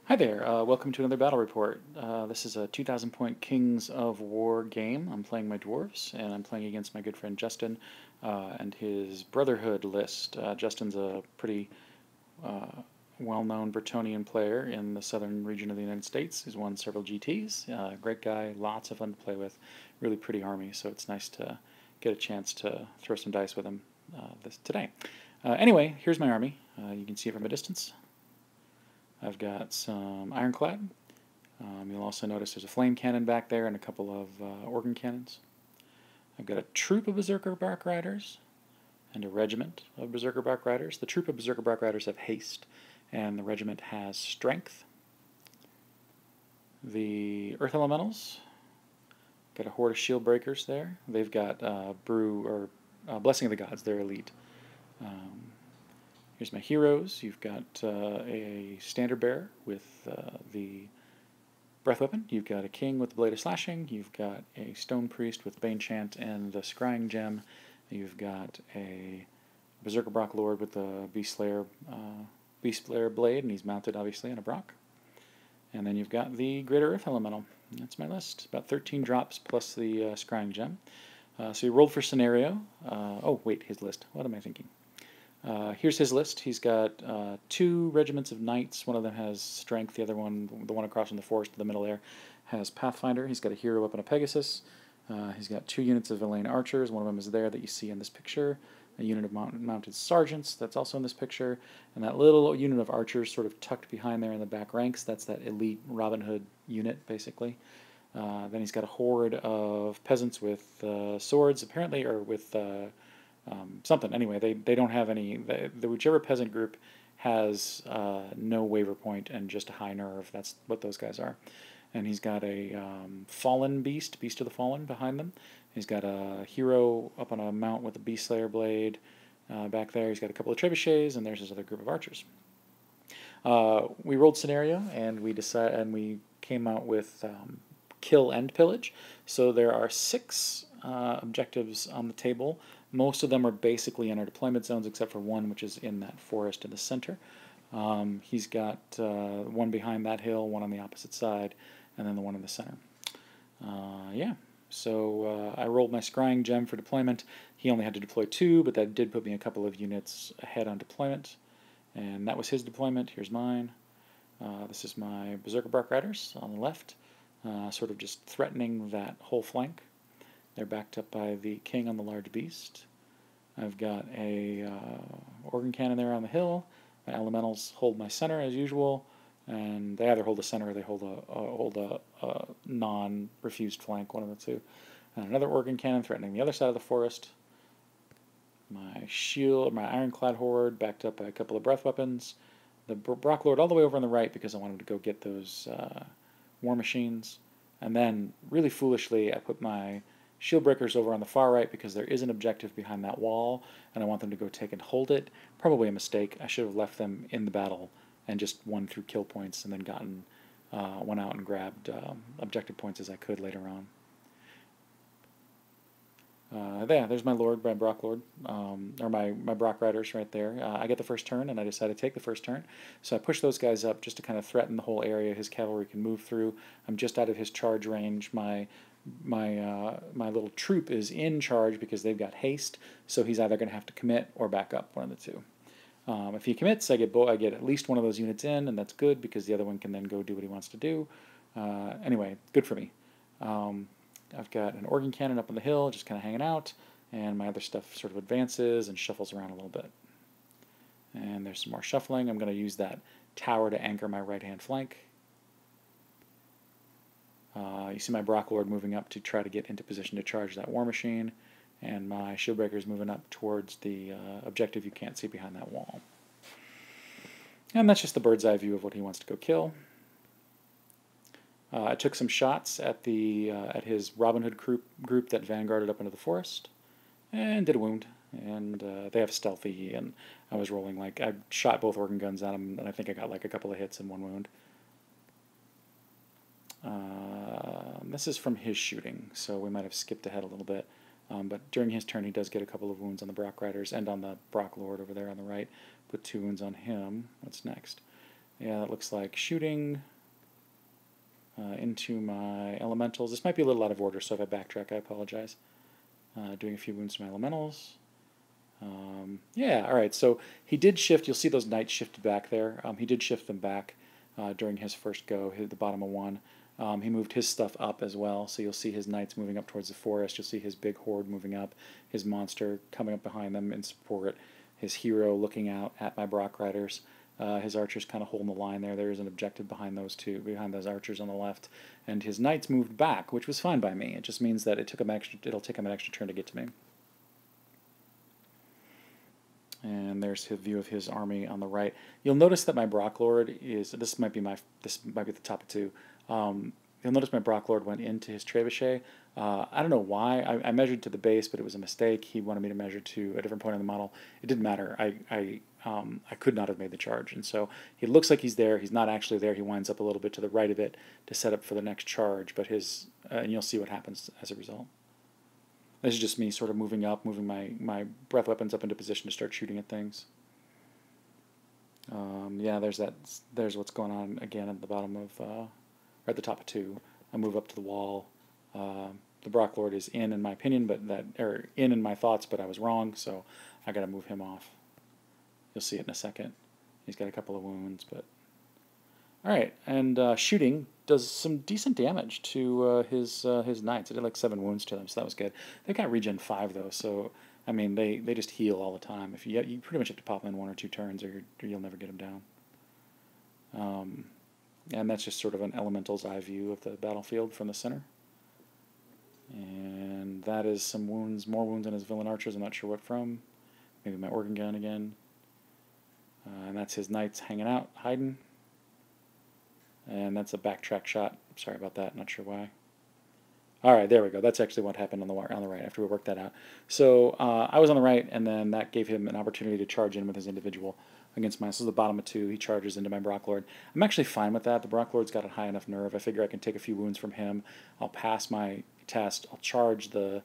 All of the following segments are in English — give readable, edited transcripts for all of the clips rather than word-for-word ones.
Hi there, welcome to another battle report. This is a 2,000 point Kings of War game. I'm playing my dwarves, and I'm playing against my good friend Justin and his Brotherhood list. Justin's a pretty uh, well-known Bretonnian player in the southern region of the United States. He's won several GTs. Great guy, lots of fun to play with, really pretty army, so it's nice to get a chance to throw some dice with him today. Anyway, here's my army. You can see it from a distance. I've got some ironclad. You'll also notice there's a flame cannon back there and a couple of organ cannons. I've got a troop of Berserker Bark Riders and a regiment of Berserker Bark Riders. The troop of Berserker Bark Riders have haste, and the regiment has strength. The Earth Elementals, got a horde of shield breakers there. They've got Blessing of the Gods. They're elite. Here's my heroes. You've got a standard bearer with the breath weapon. You've got a king with the blade of slashing. You've got a stone priest with bane chant and the scrying gem. You've got a berserker brock lord with the beast slayer blade, and he's mounted obviously on a brock. And then you've got the greater earth elemental. That's my list. About 13 drops plus the scrying gem. So you rolled for scenario. Oh wait, his list. What am I thinking? Here's his list. He's got two regiments of knights. One of them has strength. The other one, the one across from the forest in the middle there, has pathfinder. He's got a hero up and a pegasus. He's got two units of Elaine archers. One of them is there that you see in this picture. A unit of mounted sergeants that's also in this picture. And that little unit of archers sort of tucked behind there in the back ranks, that's that elite Robin Hood unit, basically. Then he's got a horde of peasants with swords, apparently, or with something. Anyway, they don't have any. The whichever peasant group has no waver point and just a high nerve. That's what those guys are. And he's got a fallen beast of the fallen behind them. He's got a hero up on a mount with a beast slayer blade back there. He's got a couple of trebuchets, and there's his other group of archers. We rolled scenario, and we came out with kill and pillage. So there are 6 objectives on the table. Most of them are basically in our deployment zones, except for one, which is in that forest in the center. He's got one behind that hill, one on the opposite side, and then the one in the center. Yeah, so I rolled my scrying gem for deployment. He only had to deploy 2, but that did put me a couple of units ahead on deployment. And that was his deployment. Here's mine. This is my Berserker Bark Riders on the left, sort of just threatening that whole flank. They're backed up by the king on the large beast. I've got a organ cannon there on the hill. My elementals hold my center as usual, and they either hold the center or they hold a non-refused flank, one of the two. And another organ cannon threatening the other side of the forest. My ironclad horde backed up by a couple of breath weapons. The Brock Lord all the way over on the right because I wanted to go get those war machines. And then, really foolishly, I put my shield breakers over on the far right because there is an objective behind that wall, and I want them to go take and hold it. Probably a mistake. I should have left them in the battle and just won through kill points and then went out and grabbed objective points as I could later on. There's my Lord, my Brock Lord, or my Brock Riders right there. I get the first turn, and I decided to take the first turn. So I push those guys up just to kind of threaten the whole area his cavalry can move through. I'm just out of his charge range. My little troop is in charge because they've got haste, so he's either going to have to commit or back up, one of the two. If he commits, I get at least one of those units in, and that's good because the other one can then go do what he wants to do. Anyway, good for me. I've got an organ cannon up on the hill, just kind of hanging out, and my other stuff sort of advances and shuffles around a little bit. And there's some more shuffling. I'm going to use that tower to anchor my right-hand flank. You see my Brock Lord moving up to try to get into position to charge that war machine, and my shield breaker is moving up towards the objective you can't see behind that wall. And that's just the bird's eye view of what he wants to go kill. I took some shots at his Robin Hood group that vanguarded up into the forest, and did a wound. And they have stealthy, and I was rolling I shot both organ guns at him, and I think I got a couple of hits and one wound. This is from his shooting, so we might have skipped ahead a little bit. But during his turn, he does get a couple of wounds on the Brock Riders and on the Brock Lord over there on the right. Put 2 wounds on him. What's next? Yeah, that looks like shooting into my elementals. This might be a little out of order, so if I backtrack, I apologize. Doing a few wounds to my elementals. Yeah, all right, so he did shift. You'll see those knights shifted back there. He did shift them back during his first go, hit the bottom of one. He moved his stuff up as well, so you'll see his knights moving up towards the forest. You'll see his big horde moving up, his monster coming up behind them in support, his hero looking out at my Brock Riders. His archers kind of holding the line there. There is an objective behind those two, behind those archers on the left, and his knights moved back, which was fine by me. It just means that it'll take him an extra turn to get to me. And there's his view of his army on the right. You'll notice that my Brocklord is, this might be the top of two. You'll notice my Brocklord went into his trebuchet. I don't know why. I measured to the base, but it was a mistake. He wanted me to measure to a different point on the model. It didn't matter. I could not have made the charge. And so he looks like he's there. He's not actually there. He winds up a little bit to the right of it to set up for the next charge. But and you'll see what happens as a result. This is just me sort of moving my breath weapons up into position to start shooting at things. Yeah, there's what's going on again at the bottom of, or at the top of two. I move up to the wall. The Brocklord is in my opinion, or in my thoughts, but I was wrong, so I got to move him off. You'll see it in a second. He's got a couple of wounds, but all right. And shooting does some decent damage to his knights. It did like 7 wounds to them, so that was good. They've got regen 5 though, so I mean they just heal all the time. If you pretty much have to pop them in 1 or 2 turns, or you'll never get them down. And that's just sort of an elemental's eye view of the battlefield from the center. And that is some wounds, more wounds on his villain archers. I'm not sure what from. Maybe my organ gun again. And that's his knights hanging out, hiding. And that's a backtrack shot. Sorry about that. Not sure why. All right, there we go. That's actually what happened on the right after we worked that out. So I was on the right, and then that gave him an opportunity to charge in with his individual against mine. So the bottom of 2, he charges into my Brocklord. I'm actually fine with that. The Brocklord's got a high enough nerve. I figure I can take a few wounds from him. I'll pass my test. I'll charge the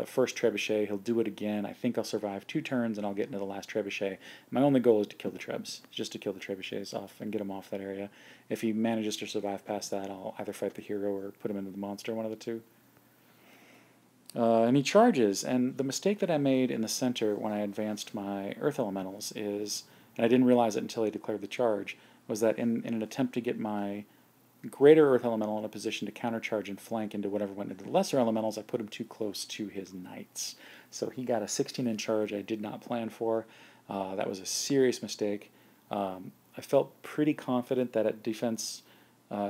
first trebuchet. He'll do it again. I think I'll survive 2 turns, and I'll get into the last trebuchet. My only goal is to kill the trebs, just to kill the trebuchets off and get him off that area. If he manages to survive past that, I'll either fight the hero or put him into the monster, one of the two. And he charges, and the mistake that I made in the center when I advanced my Earth Elementals is, and I didn't realize it until he declared the charge, was that in an attempt to get my greater Earth Elemental in a position to countercharge and flank into whatever went into the lesser elementals, I put him too close to his knights. So he got a 16-inch charge I did not plan for. That was a serious mistake. I felt pretty confident that at defense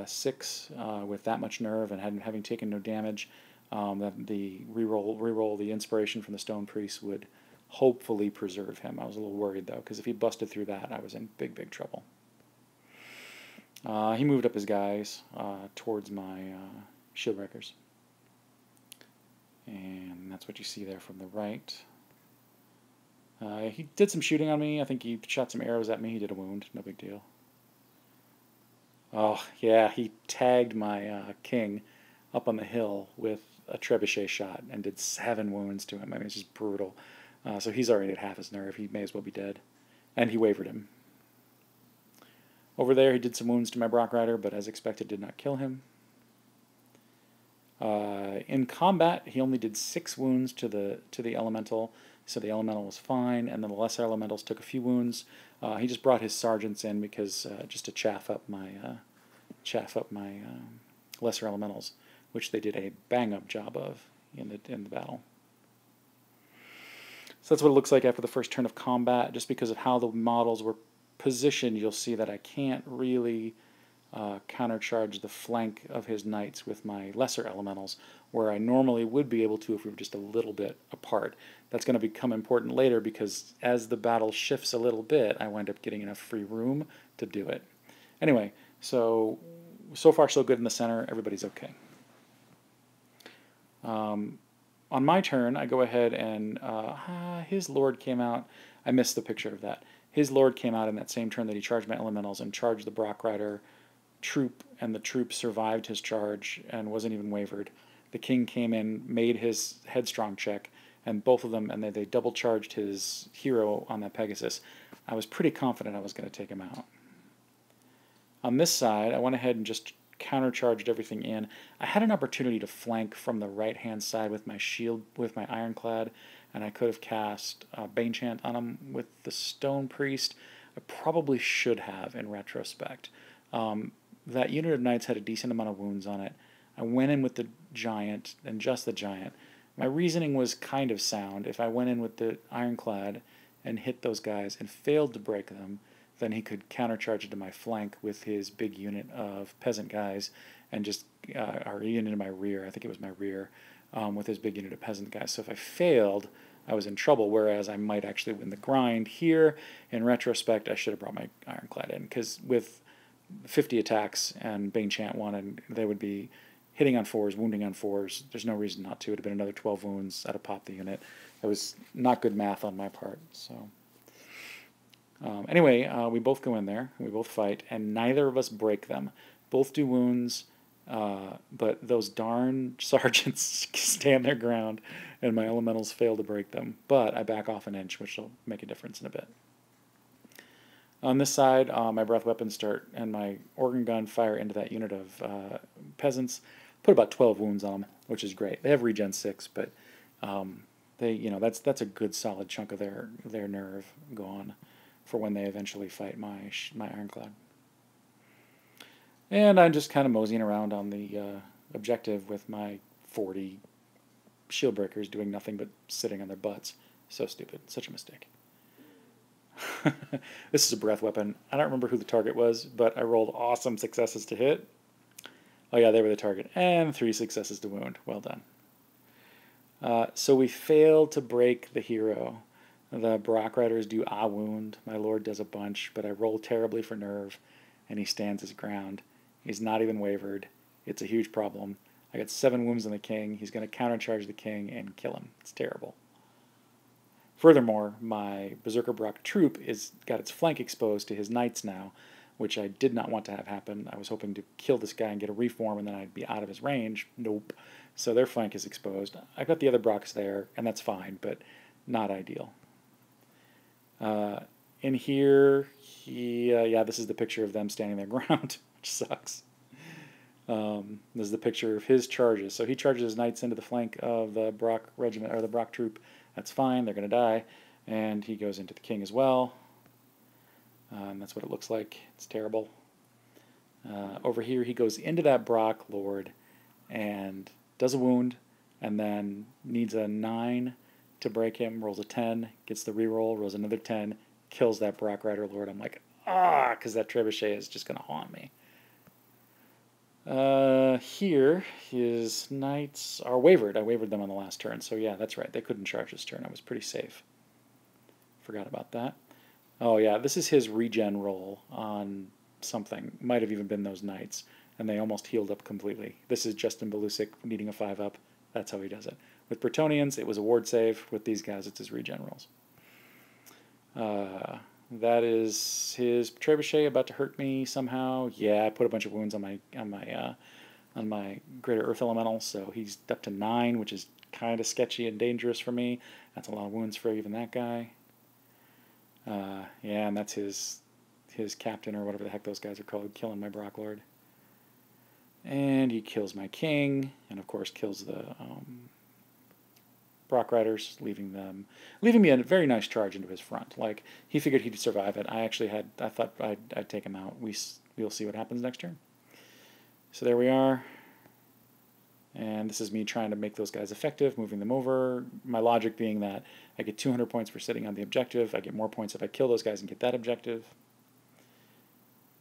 6, with that much nerve and having taken no damage, that the reroll the inspiration from the Stone Priest would hopefully preserve him. I was a little worried though, because if he busted through that, I was in big trouble. He moved up his guys towards my shield breakers. And that's what you see there from the right. He did some shooting on me. I think he shot some arrows at me. He did a wound. No big deal. Oh, yeah, he tagged my king up on the hill with a trebuchet shot and did 7 wounds to him. I mean, it's just brutal. So he's already at half his nerve. He may as well be dead. And he wavered him. Over there, he did some wounds to my Brock Rider, but as expected, did not kill him. In combat, he only did 6 wounds to the elemental, so the elemental was fine, and then the lesser elementals took a few wounds. He just brought his sergeants in because just to chaff up my lesser elementals, which they did a bang-up job of in the battle. So that's what it looks like after the first turn of combat. Just because of how the models were positioned, you'll see that I can't really countercharge the flank of his knights with my lesser elementals, where I normally would be able to if we were just a little bit apart. That's going to become important later because as the battle shifts a little bit, I wind up getting enough free room to do it. Anyway, so far so good in the center. Everybody's okay. On my turn, I go ahead and his lord came out. I missed the picture of that. His lord came out in that same turn that he charged my elementals and charged the Brock Rider troop, and the troop survived his charge and wasn't even wavered. The king came in, made his headstrong check, and both of them, and they double charged his hero on that Pegasus. I was pretty confident I was going to take him out. On this side, I went ahead and just countercharged everything in. I had an opportunity to flank from the right-hand side with my shield, with my Ironclad, and I could have cast Banechant on him with the Stone Priest. I probably should have in retrospect. That unit of knights had a decent amount of wounds on it. I went in with the giant, and just the giant. My reasoning was kind of sound. If I went in with the Ironclad and hit those guys and failed to break them, then he could countercharge into my flank with his big unit of peasant guys and just, or unit in my rear, I think it was my rear, with his big unit of peasant guys. So if I failed, I was in trouble, whereas I might actually win the grind. Here, in retrospect, I should have brought my Ironclad in, because with 50 attacks and Banechant 1, and they would be hitting on 4s, wounding on 4s. There's no reason not to. It would have been another 12 wounds. I'd have popped the unit. That was not good math on my part. So anyway, we both go in there, we both fight, and neither of us break them. Both do wounds, but those darn sergeants stand their ground, and my elementals fail to break them. But I back off an inch, which will make a difference in a bit. On this side, my breath weapons start, and my organ gun fire into that unit of peasants. Put about 12 wounds on them, which is great. They have regen 6, but that's a good solid chunk of their nerve gone for when they eventually fight my Ironclad. And I'm just kind of moseying around on the objective with my 40 shield breakers doing nothing but sitting on their butts. So stupid. Such a mistake. This is a breath weapon. I don't remember who the target was, but I rolled awesome successes to hit. Oh yeah, they were the target. And 3 successes to wound. Well done. So we failed to break the hero. The Brock Riders do a wound. My lord does a bunch, but I roll terribly for nerve, and he stands his ground. He's not even wavered. It's a huge problem. I got 7 wounds on the king. He's going to countercharge the king and kill him. It's terrible. Furthermore, my Berserker Brock troop got its flank exposed to his knights now, which I did not want to have happen. I was hoping to kill this guy and get a reform, and then I'd be out of his range. Nope. So their flank is exposed. I've got the other Brocks there, and that's fine, but not ideal. In here, this is the picture of them standing their ground, which sucks. This is the picture of his charges. So he charges his knights into the flank of the Brock regiment, or the Brock troop. That's fine, they're going to die. And he goes into the king as well. And that's what it looks like. It's terrible. Over here, he goes into that Brock Lord and does a wound, and then needs a 9 to break him, rolls a 10, gets the reroll, rolls another 10, kills that Brock Rider Lord. I'm like, because that trebuchet is just going to haunt me. Here, his knights are wavered. I wavered them on the last turn, so yeah, that's right. They couldn't charge this turn. I was pretty safe. Forgot about that. Oh yeah, this is his regen roll on something. Might have even been those knights, and they almost healed up completely. This is Justin Balusik needing a 5-up. That's how he does it. With Bretonnians, it was a ward save. With these guys, it's his regen rolls. That is his trebuchet about to hurt me somehow. Yeah, I put a bunch of wounds on my Greater Earth Elemental, so he's up to 9, which is kind of sketchy and dangerous for me. That's a lot of wounds for even that guy. Yeah, and that's his captain, or whatever the heck those guys are called, killing my Brock Lord. And he kills my king, and of course kills the Brock Riders, leaving me a very nice charge into his front. Like, he figured he'd survive it. I thought I'd take him out. We'll see what happens next turn. So there we are. And this is me trying to make those guys effective, moving them over. My logic being that I get 200 points for sitting on the objective. I get more points if I kill those guys and get that objective.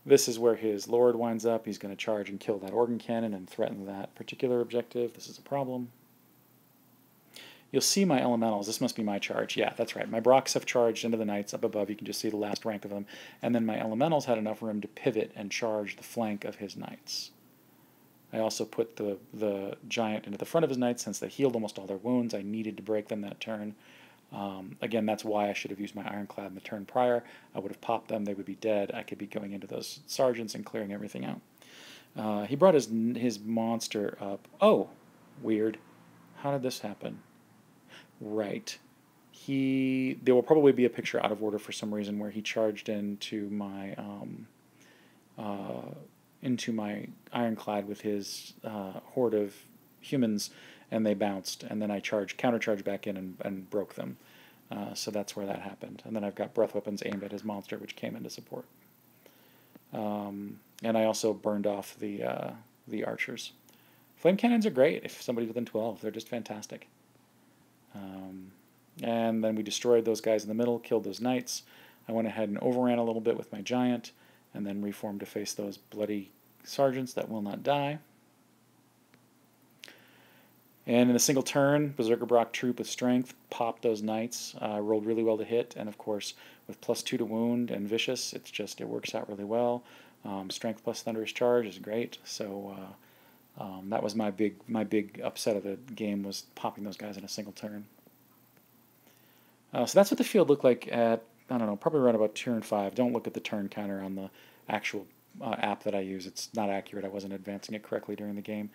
This is where his lord winds up. He's going to charge and kill that organ cannon and threaten that particular objective. This is a problem. You'll see my elementals. This must be my charge. Yeah, that's right. My Brocks have charged into the knights up above. You can just see the last rank of them. And then my elementals had enough room to pivot and charge the flank of his knights. I also put the giant into the front of his knights since they healed almost all their wounds. I needed to break them that turn. Again, that's why I should have used my Ironclad in the turn prior. I would have popped them. They would be dead. I could be going into those sergeants and clearing everything out. He brought his monster up. Oh, weird. How did this happen? Right. There will probably be a picture out of order for some reason where he charged into my into my ironclad with his horde of humans, and they bounced, and then I countercharged back in and broke them. So that's where that happened. And then I've got breath weapons aimed at his monster, which came into support. And I also burned off the archers. Flame cannons are great if somebody's within 12. They're just fantastic. And then we destroyed those guys in the middle, killed those knights. I went ahead and overran a little bit with my giant, and then reformed to face those bloody sergeants that will not die. And in a single turn, Berserker Brock Troop with strength popped those knights. Rolled really well to hit, and of course, with +2 to wound and vicious, it works out really well. Strength plus Thunderous Charge is great. So that was my big upset of the game, was popping those guys in a single turn. So that's what the field looked like at, I don't know, probably around about turn 5. Don't look at the turn counter on the actual app that I use. It's not accurate. I wasn't advancing it correctly during the game.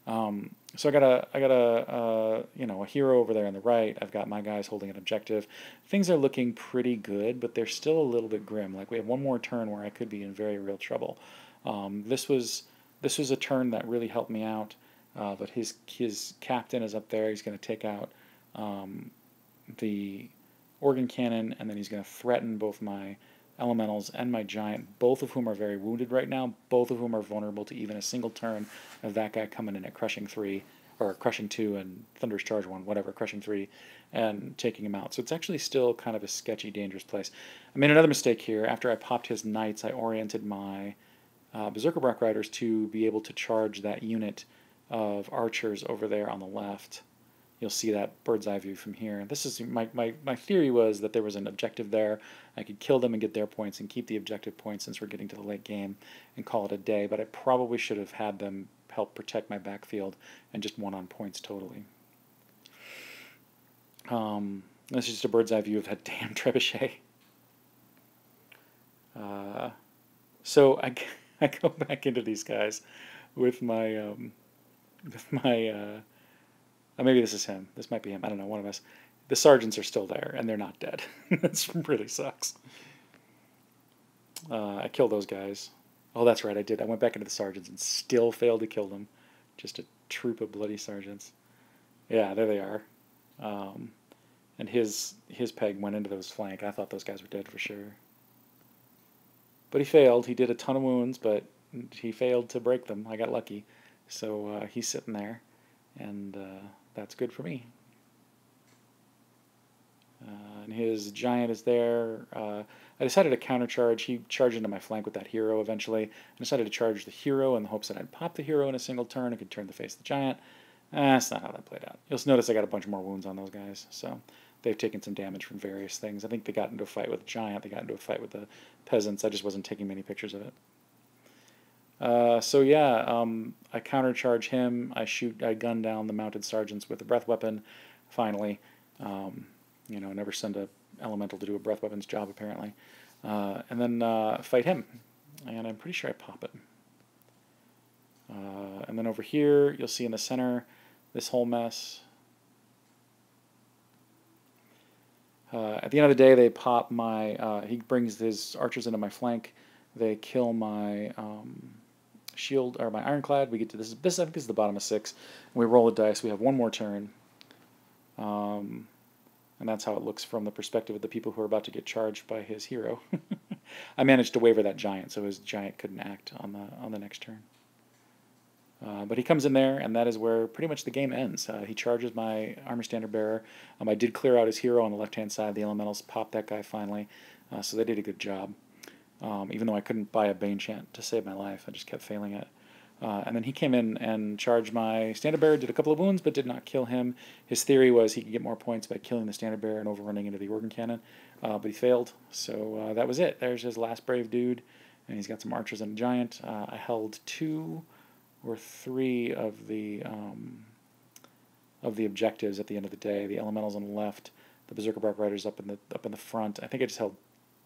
So I got a hero over there on the right. I've got my guys holding an objective. Things are looking pretty good, but they're still a little bit grim. Like, we have one more turn where I could be in very real trouble. This was a turn that really helped me out. But his captain is up there. He's going to take out the organ cannon, and then he's going to threaten both my elementals and my giant, both of whom are very wounded right now, both of whom are vulnerable to even a single turn of that guy coming in at crushing 3, or crushing 2 and Thunderous Charge 1, whatever, crushing 3, and taking him out. So it's actually still kind of a sketchy, dangerous place. I made another mistake here. After I popped his knights, I oriented my Berserker Brock Riders to be able to charge that unit of archers over there on the left. You'll see that bird's eye view from here. This is my theory was that there was an objective there. I could kill them and get their points and keep the objective points since we're getting to the late game and call it a day, but I probably should have had them help protect my backfield and just won on points totally. This is just a bird's eye view of that damn trebuchet. So I go back into these guys with my maybe this is him. This might be him. I don't know. One of us. The sergeants are still there, and they're not dead. That really sucks. I killed those guys. Oh, that's right. I did. I went back into the sergeants and still failed to kill them. Just a troop of bloody sergeants. Yeah, there they are. And his peg went into those flank. I thought those guys were dead for sure. But he failed. He did a ton of wounds, but he failed to break them. I got lucky. So he's sitting there, and that's good for me. And his giant is there. I decided to countercharge. He charged into my flank with that hero eventually. I decided to charge the hero in the hopes that I'd pop the hero in a single turn and could turn the face of the giant. That's not how that played out. You'll notice I got a bunch more wounds on those guys. So they've taken some damage from various things. I think they got into a fight with the giant. They got into a fight with the peasants. I just wasn't taking many pictures of it. So yeah, I countercharge him. I gun down the mounted sergeants with a breath weapon. Finally, never send a elemental to do a breath weapon's job apparently. And then fight him, and I'm pretty sure I pop it. And then over here, you'll see in the center this whole mess. At the end of the day, they pop my. He brings his archers into my flank. They kill my shield, or my ironclad. We get to this. This I think is the bottom of 6. And we roll a dice. We have one more turn. And that's how it looks from the perspective of the people who are about to get charged by his hero. I managed to waver that giant, so his giant couldn't act on the next turn. But he comes in there, and that is where pretty much the game ends. He charges my armor standard bearer. I did clear out his hero on the left-hand side. The elementals popped that guy finally, so they did a good job. Even though I couldn't buy a Bane Chant to save my life, I just kept failing it. And then he came in and charged my standard bearer, did a couple of wounds, but did not kill him. His theory was he could get more points by killing the standard bearer and overrunning into the organ cannon, but he failed. So that was it. There's his last brave dude, and he's got some archers and a giant. I held 2 or 3 of the objectives at the end of the day. The elementals on the left, the Berserker Bark Riders up in the front. I think I just held.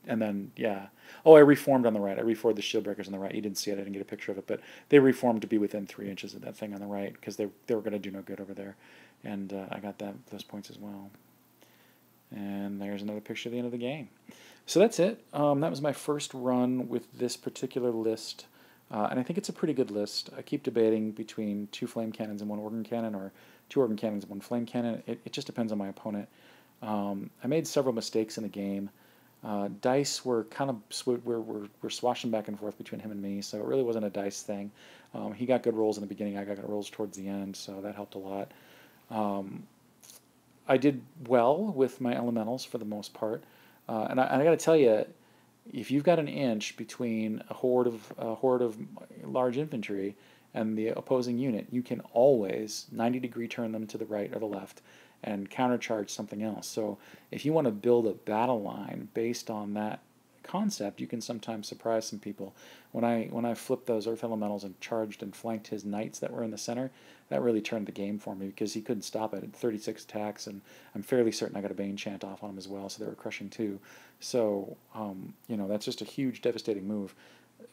And then, yeah. Oh, I reformed on the right. I reformed the shield breakers on the right. You didn't see it. I didn't get a picture of it. But they reformed to be within 3 inches of that thing on the right because they were going to do no good over there. And I got those points as well. And there's another picture of the end of the game. So that's it. That was my first run with this particular list And I think it's a pretty good list. I keep debating between 2 flame cannons and 1 organ cannon, or 2 organ cannons and 1 flame cannon. It just depends on my opponent. I made several mistakes in the game. Dice were kind of were swashing back and forth between him and me, so it really wasn't a dice thing. He got good rolls in the beginning, I got good rolls towards the end, so that helped a lot. Um, I did well with my elementals for the most part, and I got to tell you, if you've got an inch between a horde of large infantry and the opposing unit, you can always 90-degree turn them to the right or the left and countercharge something else. So if you want to build a battle line based on that concept, you can sometimes surprise some people. When I flipped those earth elementals and charged and flanked his knights that were in the center, that really turned the game for me because he couldn't stop it at 36 attacks, and I'm fairly certain I got a Bane Chant off on him as well, so they were crushing too. So that's just a huge devastating move.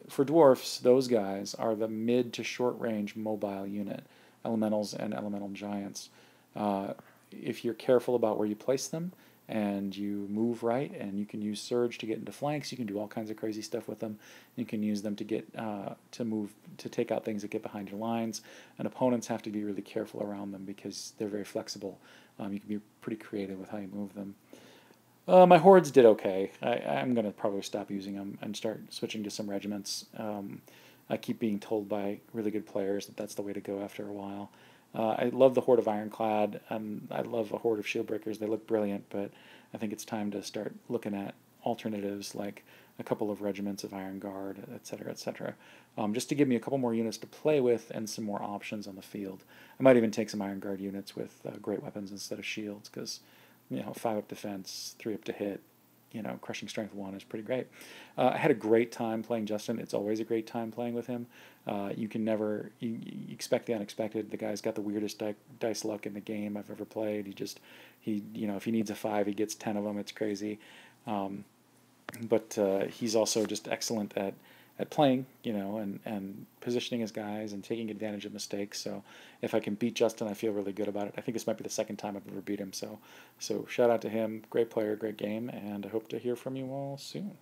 For dwarfs, those guys are the mid to short range mobile unit, elementals and elemental giants. Uh, if you're careful about where you place them and you move right, and you can use surge to get into flanks, you can do all kinds of crazy stuff with them. You can use them to get to move to take out things that get behind your lines, and opponents have to be really careful around them because they're very flexible. You can be pretty creative with how you move them. My hordes did okay. I'm going to probably stop using them and start switching to some regiments. I keep being told by really good players that that's the way to go after a while. I love the horde of ironclad, and I love a horde of shield breakers. They look brilliant, but I think it's time to start looking at alternatives like a couple of regiments of Iron Guard, etc., etc., just to give me a couple more units to play with and some more options on the field. I might even take some Iron Guard units with great weapons instead of shields, because 5 up defense, 3 up to hit, crushing strength 1 is pretty great. I had a great time playing Justin. It's always a great time playing with him. You can never you expect the unexpected. The guy's got the weirdest dice luck in the game I've ever played. If he needs a 5, he gets 10 of them. It's crazy. But he's also just excellent at playing, and positioning his guys and taking advantage of mistakes. So if I can beat Justin, I feel really good about it. I think this might be the second time I've ever beat him. So shout out to him. Great player, great game, and I hope to hear from you all soon.